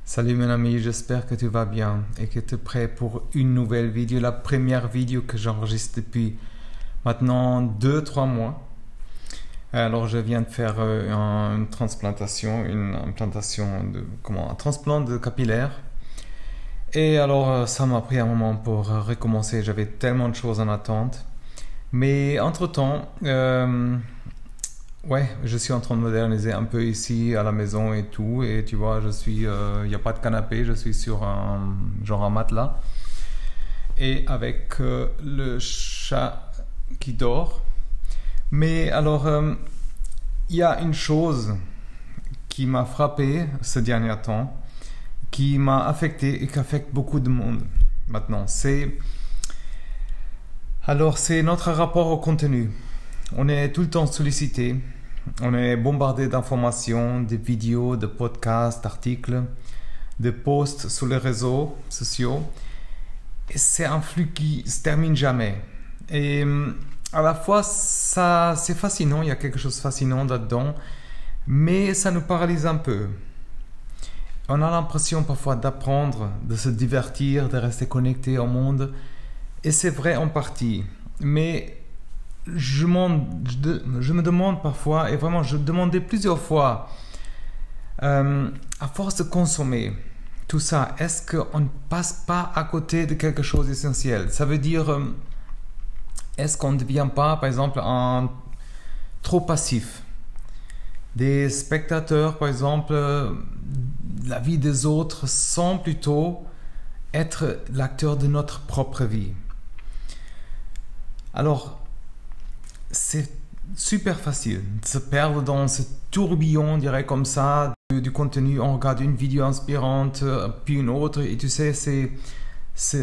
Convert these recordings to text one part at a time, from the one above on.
Salut mon ami, j'espère que tu vas bien et que tu es prêt pour une nouvelle vidéo, la première vidéo que j'enregistre depuis maintenant 2-3 mois. Alors je viens de faire une transplantation, un transplant de capillaire. Et alors ça m'a pris un moment pour recommencer, j'avais tellement de choses en attente. Mais entre-temps, je suis en train de moderniser un peu ici à la maison et tout. Et tu vois, il n'y a pas de canapé, je suis sur un matelas. Et avec le chat qui dort. Mais alors, il y a une chose qui m'a frappé ce dernier temps, qui m'a affecté et qui affecte beaucoup de monde maintenant. C'est notre rapport au contenu. On est tout le temps sollicité. On est bombardé d'informations, de vidéos, de podcasts, d'articles, de posts sur les réseaux sociaux. Et c'est un flux qui ne se termine jamais. Et à la fois, c'est fascinant, il y a quelque chose de fascinant là-dedans, mais ça nous paralyse un peu. On a l'impression parfois d'apprendre, de se divertir, de rester connecté au monde. Et c'est vrai en partie. Mais je me demande parfois, et vraiment je demandais plusieurs fois, à force de consommer tout ça, est-ce qu'on ne passe pas à côté de quelque chose d'essentiel? Ça veut dire, est-ce qu'on ne devient pas, par exemple, trop passif? Des spectateurs, par exemple, la vie des autres, sans plutôt être l'acteur de notre propre vie. Alors, c'est super facile de se perdre dans ce tourbillon, on dirait comme ça, du contenu. On regarde une vidéo inspirante, puis une autre, et tu sais,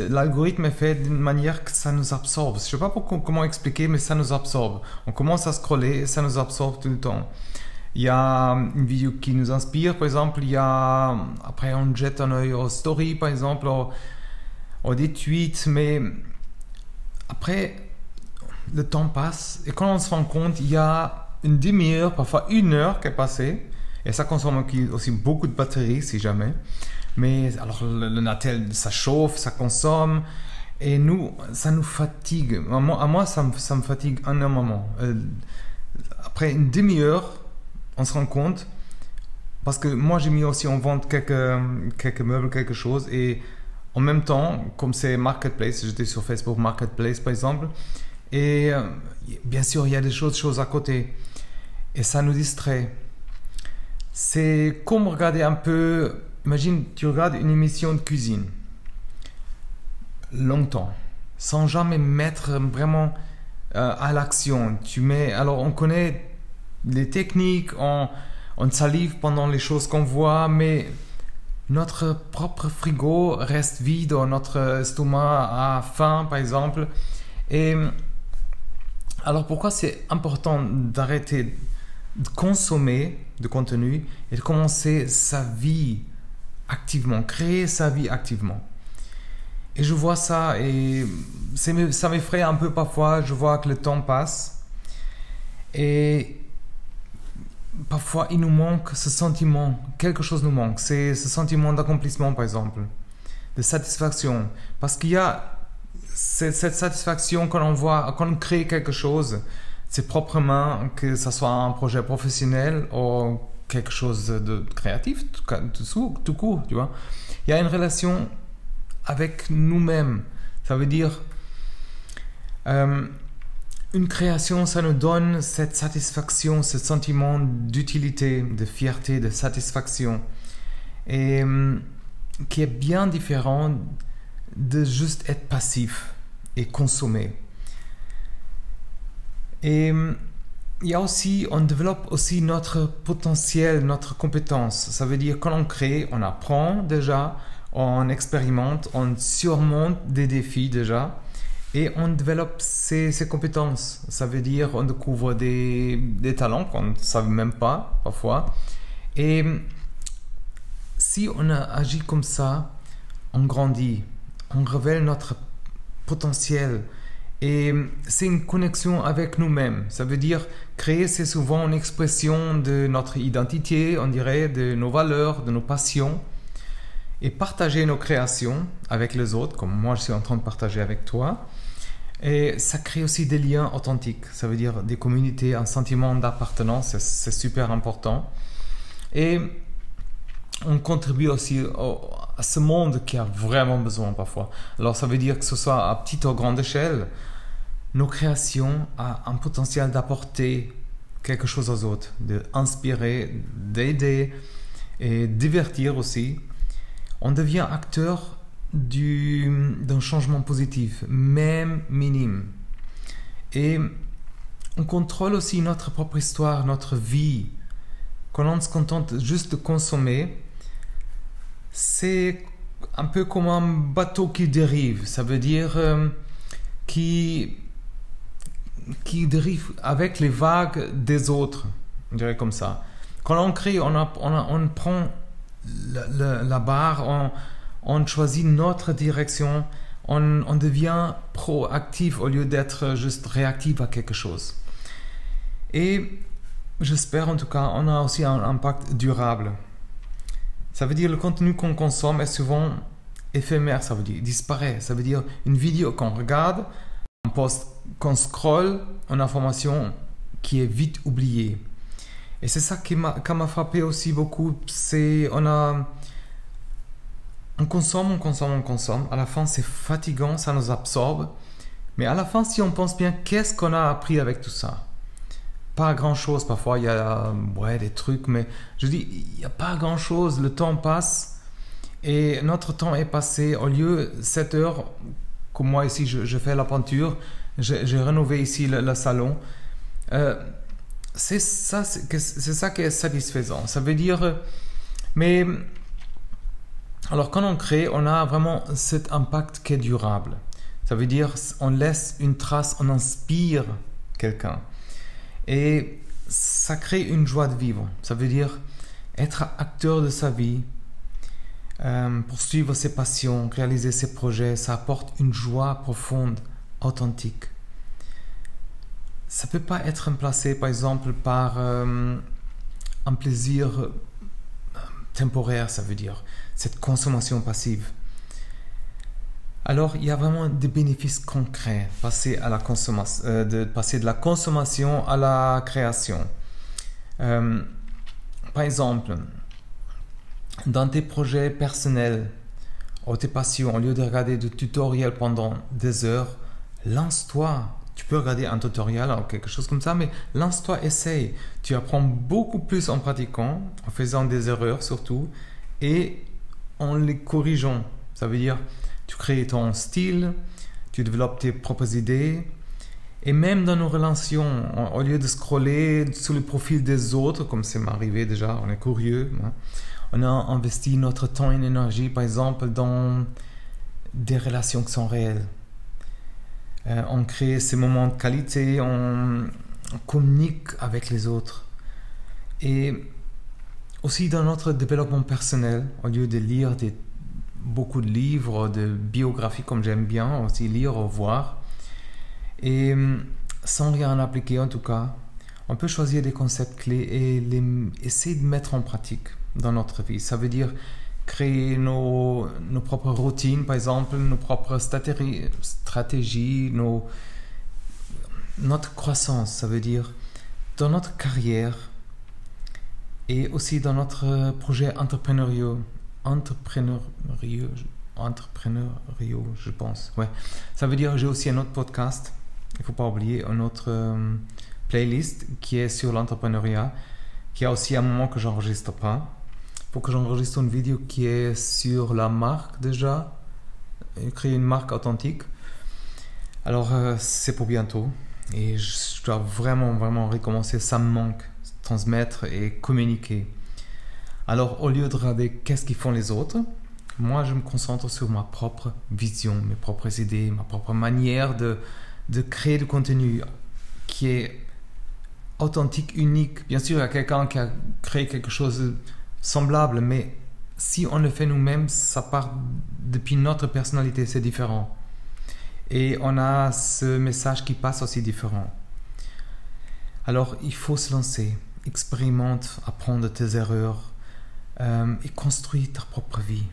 l'algorithme est fait d'une manière que ça nous absorbe. Je ne sais pas comment expliquer, mais ça nous absorbe. On commence à scroller et ça nous absorbe tout le temps. Il y a une vidéo qui nous inspire, par exemple, après on jette un œil aux stories, par exemple, aux des tweets, mais après, le temps passe et quand on se rend compte, il y a une demi-heure, parfois 1 heure qui est passée, et ça consomme aussi beaucoup de batterie si jamais. Mais alors le Natel, ça chauffe, ça consomme, et ça nous fatigue. À moi ça me fatigue énormément. Après une demi-heure, on se rend compte, parce que moi j'ai mis aussi en vente quelques meubles, quelque chose, et en même temps, comme c'est Marketplace, j'étais sur Facebook Marketplace par exemple, et bien sûr, il y a des choses à côté. Et ça nous distrait. C'est comme regarder un peu... Imagine, tu regardes une émission de cuisine. Longtemps. Sans jamais mettre vraiment à l'action. Alors, on connaît les techniques. On salive pendant les choses qu'on voit. Mais notre propre frigo reste vide. Notre estomac a faim, par exemple. Et... alors pourquoi c'est important d'arrêter de consommer de contenu et de commencer sa vie activement, créer sa vie activement? Et je vois ça et ça m'effraie un peu parfois. Je vois que le temps passe et parfois il nous manque ce sentiment, quelque chose nous manque. C'est ce sentiment d'accomplissement par exemple, de satisfaction, parce qu'il y a cette satisfaction quand on crée quelque chose, c'est proprement, que ce soit un projet professionnel ou quelque chose de créatif, tout court, tu vois. Il y a une relation avec nous-mêmes. Ça veut dire, une création, ça nous donne cette satisfaction, ce sentiment d'utilité, de fierté, de satisfaction, et qui est bien différent de juste être passif et consommer. Et il y a aussi, on développe aussi notre potentiel, notre compétence. Ça veut dire quand on crée, on apprend déjà, on expérimente, on surmonte des défis déjà, et on développe ses compétences. Ça veut dire on découvre des talents qu'on ne savait même pas parfois. Et si on agit comme ça, on grandit. On révèle notre potentiel et c'est une connexion avec nous-mêmes. Ça veut dire créer, c'est souvent une expression de notre identité, on dirait, de nos valeurs, de nos passions. et partager nos créations avec les autres, comme moi je suis en train de partager avec toi. Et ça crée aussi des liens authentiques, ça veut dire des communautés, un sentiment d'appartenance, c'est super important. Et on contribue aussi à ce monde qui a vraiment besoin parfois. Alors ça veut dire que ce soit à petite ou grande échelle, nos créations ont un potentiel d'apporter quelque chose aux autres, d'inspirer, d'aider et divertir aussi. On devient acteur d'un changement positif, même minime. Et on contrôle aussi notre propre histoire, notre vie. Quand on se contente juste de consommer, c'est un peu comme un bateau qui dérive. Ça veut dire qui dérive avec les vagues des autres, on dirait comme ça. Quand on crée, on prend la barre, on choisit notre direction, on devient proactif au lieu d'être juste réactif à quelque chose. Et j'espère en tout cas, on a aussi un impact durable. Ça veut dire le contenu qu'on consomme est souvent éphémère, ça veut dire disparaît. Ça veut dire une vidéo qu'on regarde, un post qu'on scrolle, une information qui est vite oubliée. Et c'est ça qui m'a frappé aussi beaucoup, c'est on consomme. À la fin, c'est fatigant, ça nous absorbe. Mais à la fin, si on pense bien, qu'est-ce qu'on a appris avec tout ça? Pas grand-chose. Parfois, il y a des trucs, mais je dis, il n'y a pas grand-chose. Le temps passe et notre temps est passé. Au lieu de 7 heures, comme moi ici, je fais la peinture, j'ai rénové ici le salon. C'est ça qui est satisfaisant. Ça veut dire... Mais... Alors, quand on crée, on a vraiment cet impact qui est durable. Ça veut dire on laisse une trace, on inspire quelqu'un. Et ça crée une joie de vivre. Ça veut dire être acteur de sa vie, poursuivre ses passions, réaliser ses projets. Ça apporte une joie profonde, authentique. Ça ne peut pas être remplacé, par exemple, par un plaisir temporaire, ça veut dire cette consommation passive. Alors, il y a vraiment des bénéfices concrets, passer de la consommation à la création. Par exemple, dans tes projets personnels ou tes passions, au lieu de regarder des tutoriels pendant des heures, lance-toi. Tu peux regarder un tutoriel ou quelque chose comme ça, mais lance-toi, essaye. Tu apprends beaucoup plus en pratiquant, en faisant des erreurs surtout, et en les corrigeant. Ça veut dire, tu crées ton style, tu développes tes propres idées, et même dans nos relations, au lieu de scroller sur le profil des autres, comme c'est m'arrivé déjà, on est curieux, hein, on a investi notre temps et énergie, par exemple, dans des relations qui sont réelles. On crée ces moments de qualité, on communique avec les autres. Et aussi dans notre développement personnel, au lieu de lire beaucoup de livres, de biographies comme j'aime bien, aussi lire ou voir, et sans rien appliquer en tout cas, on peut choisir des concepts clés et essayer de mettre en pratique dans notre vie. Ça veut dire créer nos propres routines, par exemple, nos propres stratégies, notre croissance, ça veut dire dans notre carrière et aussi dans notre projet entrepreneuriaux, je pense. Ouais. Ça veut dire j'ai aussi un autre podcast, il ne faut pas oublier, une autre playlist qui est sur l'entrepreneuriat, qui a aussi un moment que j'enregistre pas. Pour que j'enregistre une vidéo qui est sur la marque déjà, créer une marque authentique. Alors c'est pour bientôt et je dois vraiment recommencer, ça me manque, transmettre et communiquer. Alors au lieu de regarder qu'est-ce qu'ils font les autres, moi je me concentre sur ma propre vision, mes propres idées, ma propre manière de créer du contenu qui est authentique, unique. Bien sûr il y a quelqu'un qui a créé quelque chose semblable, mais si on le fait nous-mêmes, ça part depuis notre personnalité, c'est différent. Et on a ce message qui passe aussi différent. Alors, il faut se lancer, expérimente, apprendre de tes erreurs et construire ta propre vie.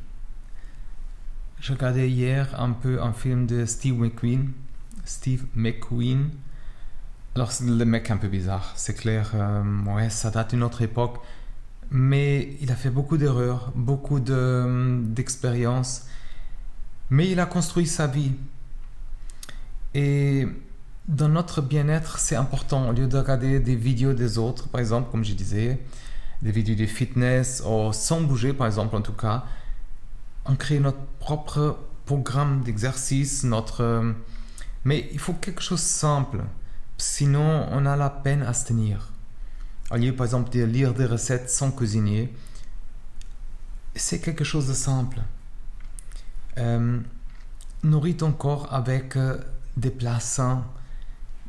je regardais hier un peu un film de Steve McQueen. Steve McQueen. Alors, le mec un peu bizarre, c'est clair. Ouais, ça date d'une autre époque. Mais il a fait beaucoup d'erreurs, beaucoup d'expériences. Mais il a construit sa vie. Et dans notre bien-être, c'est important. Au lieu de regarder des vidéos des autres, par exemple, comme je disais, des vidéos de fitness, ou sans bouger, par exemple, en tout cas, on crée notre propre programme d'exercice, mais il faut quelque chose de simple. Sinon, on a la peine à se tenir. Au lieu, par exemple, de lire des recettes sans cuisiner, c'est quelque chose de simple. Nourris ton corps avec des plats sains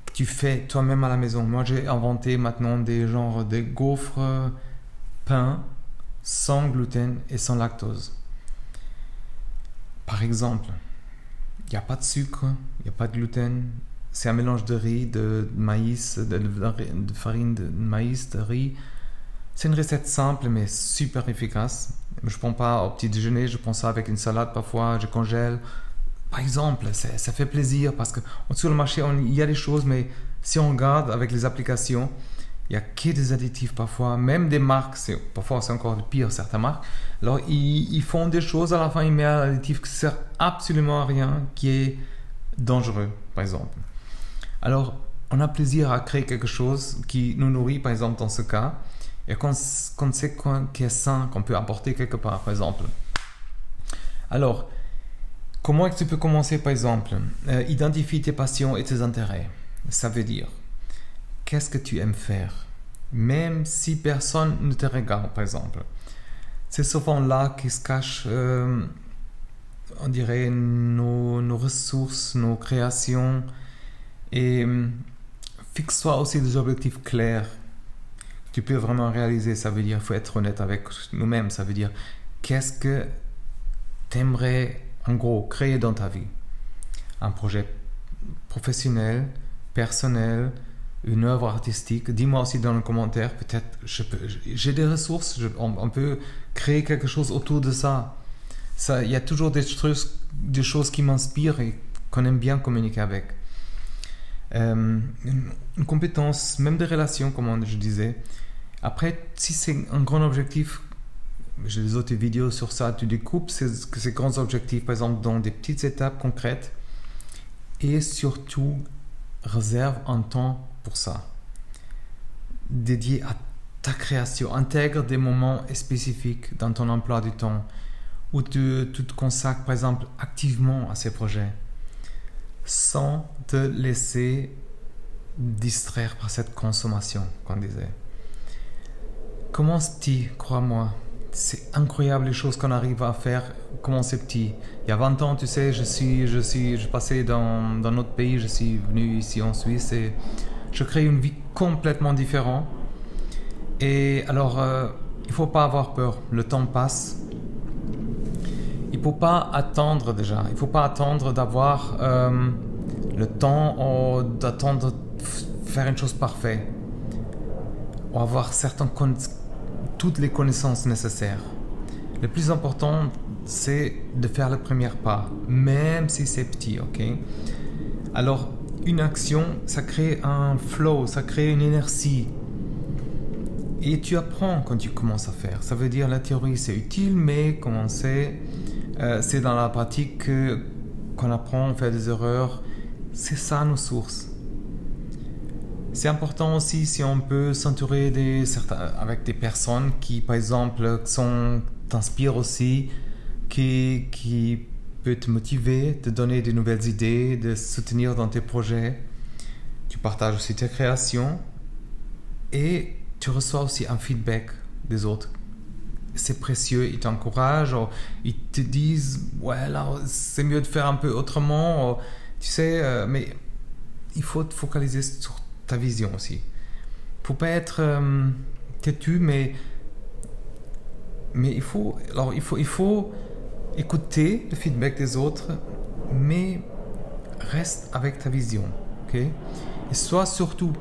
que tu fais toi-même à la maison. Moi, j'ai inventé maintenant des gaufres pain sans gluten et sans lactose. Par exemple, il n'y a pas de sucre, il n'y a pas de gluten. C'est un mélange de riz, de maïs, de farine de maïs, de riz. C'est une recette simple mais super efficace. Je ne prends pas au petit déjeuner, je prends ça avec une salade parfois, je congèle. Par exemple, ça fait plaisir parce que sur le marché, il y a des choses, mais si on regarde avec les applications, il n'y a que des additifs parfois, même des marques, parfois c'est encore pire certaines marques. Alors ils font des choses, à la fin ils mettent un additif qui ne sert absolument à rien, qui est dangereux par exemple. Alors on a plaisir à créer quelque chose qui nous nourrit par exemple dans ce cas, et qu'on sait qu'il est sain, qu'on peut apporter quelque part par exemple. Alors comment est-ce que tu peux commencer par exemple? Identifie tes passions et tes intérêts. Ça veut dire, qu'est-ce que tu aimes faire? Même si personne ne te regarde, par exemple. C'est souvent là qu'il se cache, on dirait, nos ressources, nos créations. Et fixe-toi aussi des objectifs clairs. Tu peux vraiment réaliser. Ça veut dire, il faut être honnête avec nous-mêmes. Ça veut dire, qu'est-ce que tu aimerais, en gros, créer dans ta vie? Un projet professionnel, personnel, une œuvre artistique. Dis-moi aussi dans les commentaires, peut-être j'ai des ressources, on peut créer quelque chose autour de ça. Il y a toujours des choses qui m'inspirent et qu'on aime bien communiquer avec. Une compétence, même des relations, comme je disais. Après, si c'est un grand objectif, j'ai des autres vidéos sur ça, tu découpes ces grands objectifs, par exemple, dans des petites étapes concrètes, et surtout, réserve un temps pour ça. Dédié à ta création. Intègre des moments spécifiques dans ton emploi du temps où tu te consacres, par exemple, activement à ces projets sans te laisser distraire par cette consommation, qu'on disait. Commence petit, crois-moi. C'est incroyable les choses qu'on arrive à faire. Commencer petit. Il y a 20 ans, tu sais, je passais dans notre pays, je suis venu ici en Suisse et je crée une vie complètement différente. Et alors, il ne faut pas avoir peur. Le temps passe. Il ne faut pas attendre déjà. Il ne faut pas attendre d'avoir le temps ou d'attendre de faire une chose parfaite. Ou avoir toutes les connaissances nécessaires. Le plus important, c'est de faire le premier pas, même si c'est petit, ok? Alors, une action, ça crée un flow, ça crée une inertie. Et tu apprends quand tu commences à faire. Ça veut dire la théorie, c'est utile, mais commencer, c'est dans la pratique qu'on apprend, on fait des erreurs. C'est ça nos sources. C'est important aussi si on peut s'entourer avec des personnes qui, par exemple, t'inspirent aussi, qui peut te motiver, te donner de nouvelles idées, de soutenir dans tes projets. Tu partages aussi tes créations et tu reçois aussi un feedback des autres. C'est précieux, ils t'encouragent, ils te disent « ouais, là, c'est mieux de faire un peu autrement », tu sais, mais il faut te focaliser sur ta vision aussi. Il ne faut pas être têtu, mais il faut écouter le feedback des autres, mais reste avec ta vision, ok? Et sois surtout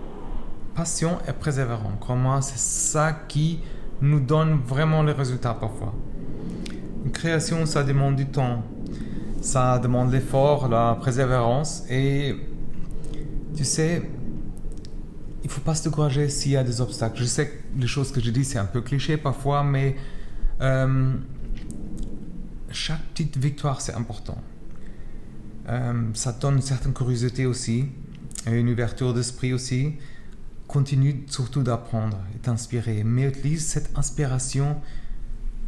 patient et persévérant. Crois-moi, c'est ça qui nous donne vraiment les résultats parfois. Une création, ça demande du temps. Ça demande l'effort, la persévérance et tu sais, il ne faut pas se décourager s'il y a des obstacles. Je sais que les choses que je dis, c'est un peu cliché parfois, mais chaque petite victoire, c'est important. Ça donne une certaine curiosité aussi, et une ouverture d'esprit aussi. Continue surtout d'apprendre et t'inspirer, mais utilise cette inspiration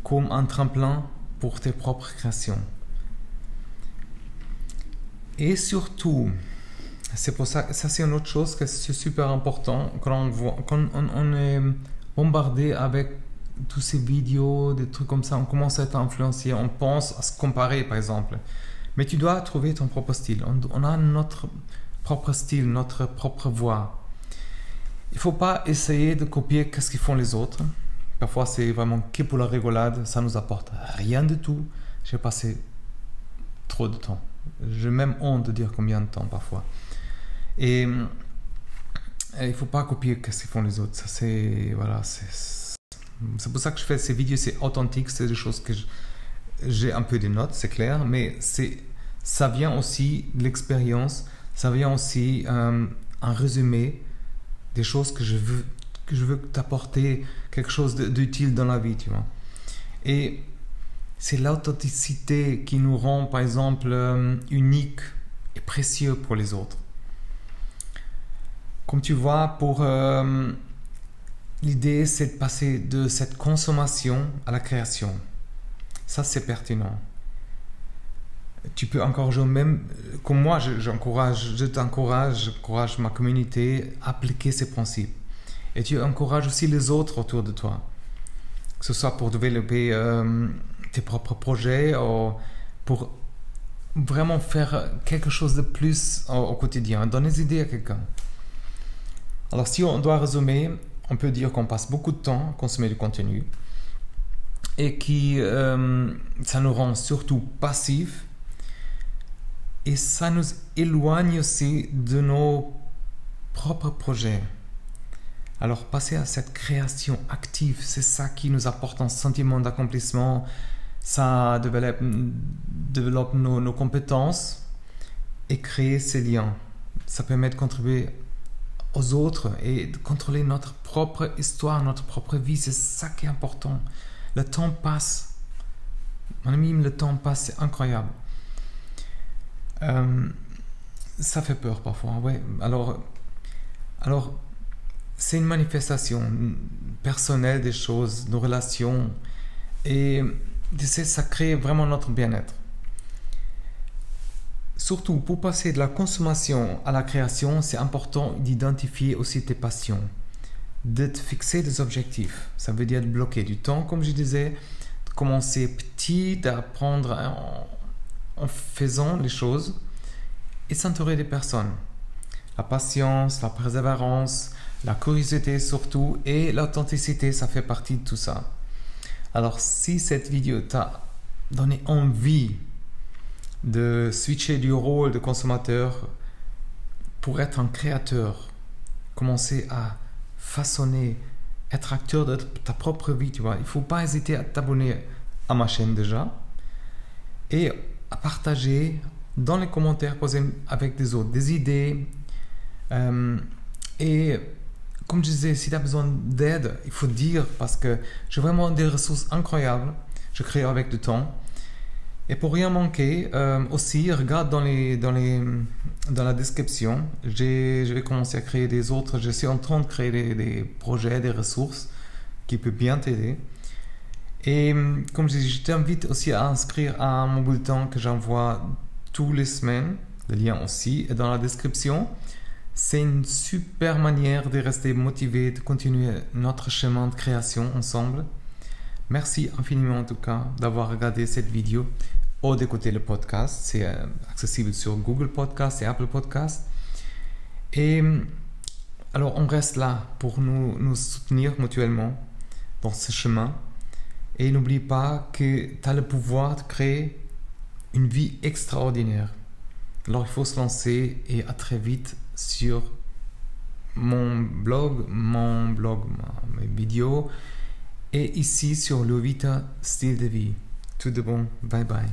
comme un tremplin pour tes propres créations. Et surtout, c'est pour ça, ça c'est une autre chose que c'est super important quand on est bombardé avec tous ces vidéos, des trucs comme ça, on commence à être influencé, on pense à se comparer par exemple. Mais tu dois trouver ton propre style. On a notre propre style, notre propre voix. Il ne faut pas essayer de copier ce qu'ils font les autres. Parfois c'est vraiment que pour la rigolade, ça nous apporte rien du tout. J'ai passé trop de temps. J'ai même honte de dire combien de temps parfois. Et il ne faut pas copier ce qu'ils font les autres. Ça, c'est pour ça que je fais ces vidéos, c'est authentique, c'est des choses que j'ai un peu des notes, c'est clair, mais ça vient aussi de l'expérience, ça vient aussi un résumé des choses que je veux t'apporter quelque chose d'utile dans la vie, tu vois. Et c'est l'authenticité qui nous rend, par exemple, unique et précieux pour les autres. Comme tu vois, l'idée, c'est de passer de cette consommation à la création. Ça, c'est pertinent. Tu peux encourager, même comme moi, j'encourage ma communauté à appliquer ces principes. Et tu encourages aussi les autres autour de toi. Que ce soit pour développer tes propres projets ou pour vraiment faire quelque chose de plus au quotidien. Donner des idées à quelqu'un. Alors, si on doit résumer, on peut dire qu'on passe beaucoup de temps à consommer du contenu et ça nous rend surtout passifs et ça nous éloigne aussi de nos propres projets. Alors, passer à cette création active, c'est ça qui nous apporte un sentiment d'accomplissement. Ça développe nos compétences et créer ces liens. Ça permet de contribuer aux autres et de contrôler notre propre histoire, notre propre vie. C'est ça qui est important. Le temps passe. Mon ami, le temps passe, c'est incroyable. Ça fait peur parfois, ouais. Alors, c'est une manifestation personnelle des choses, nos relations. Et tu sais, ça crée vraiment notre bien-être. Surtout, pour passer de la consommation à la création, c'est important d'identifier aussi tes passions, de te fixer des objectifs. Ça veut dire de bloquer du temps, comme je disais, de commencer petit, d'apprendre en faisant les choses et s'entourer des personnes. La patience, la persévérance, la curiosité surtout et l'authenticité, ça fait partie de tout ça. Alors, si cette vidéo t'a donné envie de switcher du rôle de consommateur pour être un créateur, commencer à façonner, être acteur de ta propre vie, tu vois. Il ne faut pas hésiter à t'abonner à ma chaîne déjà et à partager dans les commentaires, poser avec des autres des idées. Et comme je disais, si tu as besoin d'aide, il faut dire parce que j'ai vraiment des ressources incroyables. Je crée avec du temps. Et pour rien manquer, aussi, regarde dans la description. Je vais commencer à créer des autres. Je suis en train de créer des projets, des ressources qui peuvent bien t'aider. Et comme je dis, je t'invite aussi à inscrire à mon bulletin que j'envoie toutes les semaines. Le lien aussi est dans la description. C'est une super manière de rester motivé, de continuer notre chemin de création ensemble. Merci infiniment en tout cas d'avoir regardé cette vidéo ou d'écouter le podcast. C'est accessible sur Google Podcast et Apple Podcast. Et alors on reste là pour nous soutenir mutuellement dans ce chemin. Et n'oublie pas que tu as le pouvoir de créer une vie extraordinaire. Alors il faut se lancer et à très vite sur mon blog, mes vidéos et ici sur Lovita Style de Vie. Tout de bon, bye bye.